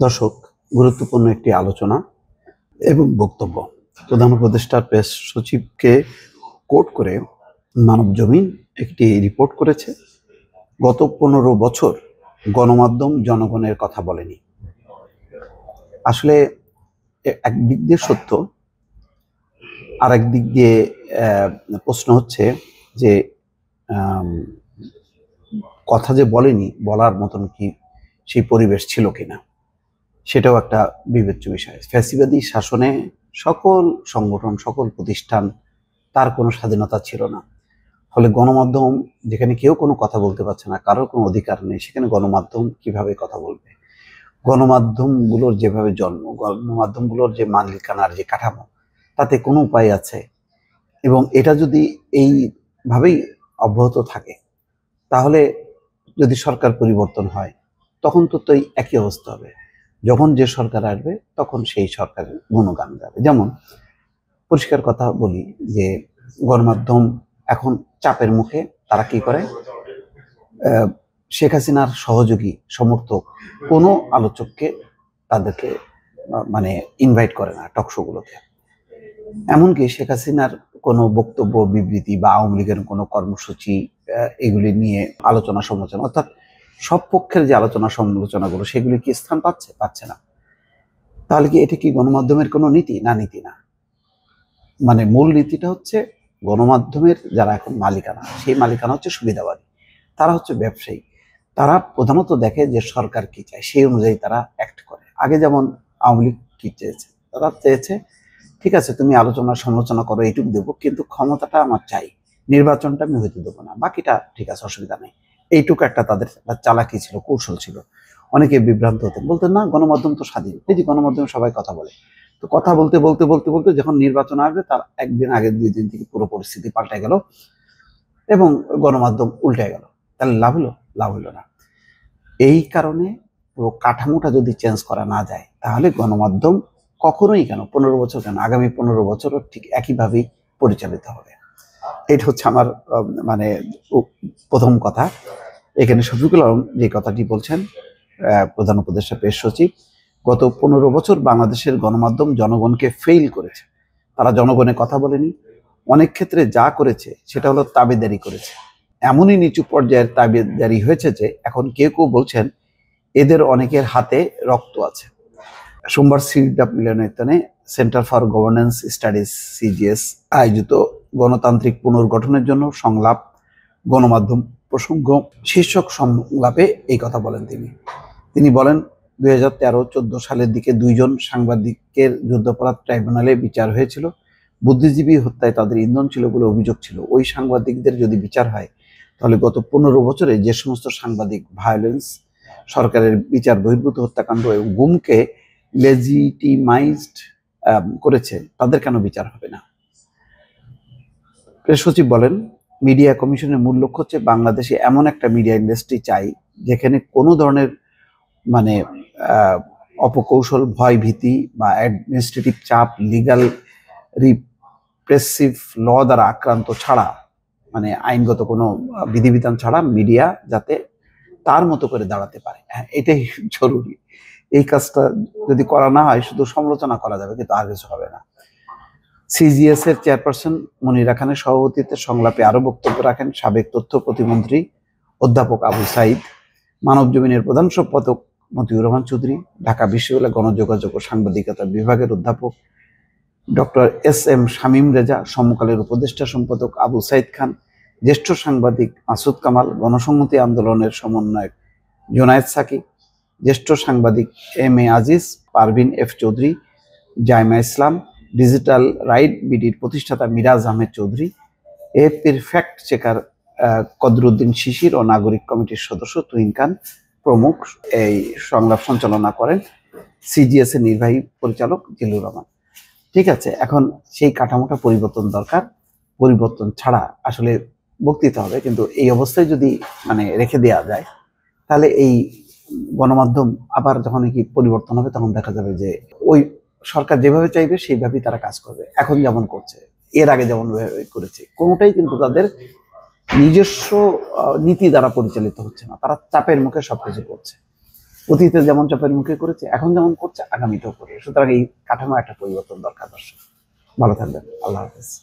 দর্শক, গুরুত্বপূর্ণ একটি আলোচনা এবং বক্তব্য। প্রধান উপদেষ্টার প্রেস সচিবকে কোট করে মানবজমিন একটি রিপোর্ট করেছে। গত 15 বছর গণমাধ্যম জনগণের কথা বলেনি। আসলে একদিক দিয়ে সত্য, আর একদিক দিয়ে প্রশ্ন হচ্ছে যে কথা যে বলেনি, বলার মতন কি সেই পরিবেশ ছিল কিনা, সেটাও একটা বিবেচ্য বিষয়। ফ্যাসিবাদী শাসনে সকল সংগঠন, সকল প্রতিষ্ঠান, তার কোনো স্বাধীনতা ছিল না। ফলে গণমাধ্যম, যেখানে কেউ কোনো কথা বলতে পারছে না, কারোর কোনো অধিকার নেই, সেখানে গণমাধ্যম কিভাবে কথা বলবে? গণমাধ্যমগুলোর যেভাবে জন্ম, গণমাধ্যমগুলোর যে মালিকানার যে কাঠামো, তাতে কোনো উপায় আছে? এবং এটা যদি এইভাবেই অব্যাহত থাকে, তাহলে যদি সরকার পরিবর্তন হয়, তখন তো একই অবস্থা হবে। যখন যে সরকার আসবে, তখন সেই সরকারের গুণগান গাবে। যেমন পরিষ্কার কথা বলি যে গণমাধ্যম এখন চাপের মুখে তারা কি করে, শেখ হাসিনার সহযোগী সমর্থক কোনো আলোচককে তাদেরকে মানে ইনভাইট করে না টকশোগুলোতে। এমনকি শেখ হাসিনার কোনো বক্তব্য, বিবৃতি বা আওয়ামী লীগের কোনো কর্মসূচি, এগুলি নিয়ে আলোচনা সমালোচনা, অর্থাৎ সব পক্ষের যে আলোচনা সমালোচনাগুলো, সেগুলি কি স্থান পাচ্ছে না? তাহলে কি এটা কি গণমাধ্যমের কোনো নীতি? না, নীতি না। মানে মূল নীতিটা হচ্ছে গণমাধ্যমের যারা এখন মালিকানা, সেই মালিকানা হচ্ছে সুবিধাবাদী, তারা হচ্ছে ব্যবসায়ী। তারা প্রধানত দেখে যে সরকার কি চায়, সেই অনুযায়ী তারা অ্যাক্ট করে। আগে যেমন আওয়ামী লীগ কি চেয়েছে, তারা চেয়েছে ঠিক আছে তুমি আলোচনা সমালোচনা করো, এইটুকু দেবো, কিন্তু ক্ষমতাটা আমার চাই, নির্বাচনটা আমি হইতে দেবো না, বাকিটা ঠিক আছে, অসুবিধা নেই। এইটুকু একটা তাদের চালাকি ছিল, কৌশল ছিল। অনেকে বিভ্রান্ত হতেন, বলতেন না গণমাধ্যম তো স্বাধীন, এই যে গণমাধ্যমে সবাই কথা বলে। তো কথা বলতে বলতে বলতে বলতে যখন নির্বাচন আসবে, তার একদিন আগে 2 দিন থেকে পুরো পরিস্থিতি পাল্টে গেল এবং গণমাধ্যম উল্টে গেল। তাহলে লাভ হলো? লাভ হলো না। এই কারণে পুরো কাঠামোটা যদি চেঞ্জ করা না যায়, তাহলে গণমাধ্যম কখনোই, কেন 15 বছর, কেন আগামী 15 বছরও ঠিক একইভাবেই পরিচালিত হবে। এটা হচ্ছে আমার মানে প্রথম কথা। এখানে শফিকুল আলম যে কথাটি বলছেন, প্রধান উপদেষ্টা প্রেস সচিব, গত 15 বছর বাংলাদেশের গণমাধ্যম জনগণকে ফেইল করেছে। তারা জনগণের কথা বলেনি। অনেক ক্ষেত্রে যা করেছে সেটা হলো তাবেদারি করেছে। এমনই নিচু পর্যায়ের তাবেদারি হয়েছে যে এখন কেউ কেউ বলছেন এদের অনেকের হাতে রক্ত আছে। সোমবার সিডাপ মিলনায়তনে centre for governance studies CGS আয়োজিত গণতান্ত্রিক পুনর্গঠনের জন্য সংলাপ গণমাধ্যম প্রসঙ্গ শীর্ষক সংলাপে এই কথা বলেন তিনি বলেন, 2013-14 সালের দিকে 2 জন সাংবাদিকের যুদ্ধাপরাধ ট্রাইব্যুনালে বিচার হয়েছিল। বুদ্ধিজীবী হত্যায় তাদের ইন্ধন ছিল বলে অভিযোগ ছিল। ওই সাংবাদিকদের যদি বিচার হয়, তাহলে গত 15 বছরে যে সমস্ত সাংবাদিক ভায়োলেন্স, সরকারের বিচার বহির্ভূত হত্যাকাণ্ড এবং গুমকে লেজিটিমাইজড করেছে, তাদের কেন বিচার হবে না? প্রেস সচিব বলেন, মিডিয়া কমিশনের মূল লক্ষ্য হচ্ছে বাংলাদেশে এমন একটা মিডিয়া ইন্ডাস্ট্রি চাই যেখানে কোনো ধরনের মানে অপকৌশল, ভয় ভীতি বা অ্যাডমিনিস্ট্রেটিভ চাপ, লিগাল রিপ্রেসিভ ল দ্বারা আক্রান্ত ছাড়া, মানে আইনগত কোনো বিধিবিধান ছাড়া মিডিয়া যাতে তার মতো করে দাঁড়াতে পারে। হ্যাঁ, এটাই জরুরি। এই কাজটা যদি করা না হয়, শুধু সমালোচনা করা যাবে, কিন্তু আর কিছু হবে না। সিজিএস এর চেয়ারপারসন মনিরা খানের সভাপতিত্বে সংলাপে আরো বক্তব্য রাখেন সাবেক তথ্য প্রতিমন্ত্রী অধ্যাপক আবু সাইদ, মানবজমিনের প্রধান সম্পাদক মতিউর রহমান চৌধুরী, ঢাকা বিশ্ববিদ্যালয় গণযোগাযোগ ও সাংবাদিকতা বিভাগের অধ্যাপক ডক্টর এস.এম. শামীম রেজা, সমকালের উপদেষ্টা সম্পাদক আবু সাইদ খান, জ্যেষ্ঠ সাংবাদিক মাসুদ কামাল, গণসংহতি আন্দোলনের সমন্বয়ক জোনায়েদ সাকি, জ্যেষ্ঠ সাংবাদিক এম.এ. আজিজ, পারভিন এফ চৌধুরী, জাইমা ইসলাম, ডিজিটাল রাইট বিডির প্রতিষ্ঠাতা মিরাজ আহমেদ চৌধুরী, এএফপির ফ্যাক্ট চেকার কদরুদ্দিন শিশির ও নাগরিক কমিটির সদস্য তুহিন খান প্রমুখ এই সংলাপ সঞ্চালনা করেন সিজিএস এর নির্বাহী পরিচালক জিল্লুর রহমান। ঠিক আছে, এখন সেই কাঠামোটা পরিবর্তন দরকার। পরিবর্তন ছাড়া আসলে বক্তৃতা হবে, কিন্তু এই অবস্থায় যদি মানে রেখে দেওয়া যায়, তাহলে এই গণমাধ্যম আবার যখন কি পরিবর্তন হবে, তখন দেখা যাবে যে ওই সরকার যেভাবে চাইবে সেইভাবেই তারা কাজ করবে। এখন যেমন করছে, এর আগে যেমন করেছে, কোনোটাই কিন্তু তাদের নিজস্ব নীতি দ্বারা পরিচালিত হচ্ছে না, তারা চাপের মুখে সবকিছু করছে। অতীতে যেমন চাপের মুখে করেছে, এখন যেমন করছে, আগামীতেও করবে। সুতরাং এই কাঠামো একটা পরিবর্তন দরকার দর্শক। ভালো থাকবেন। আল্লাহ হাফেজ।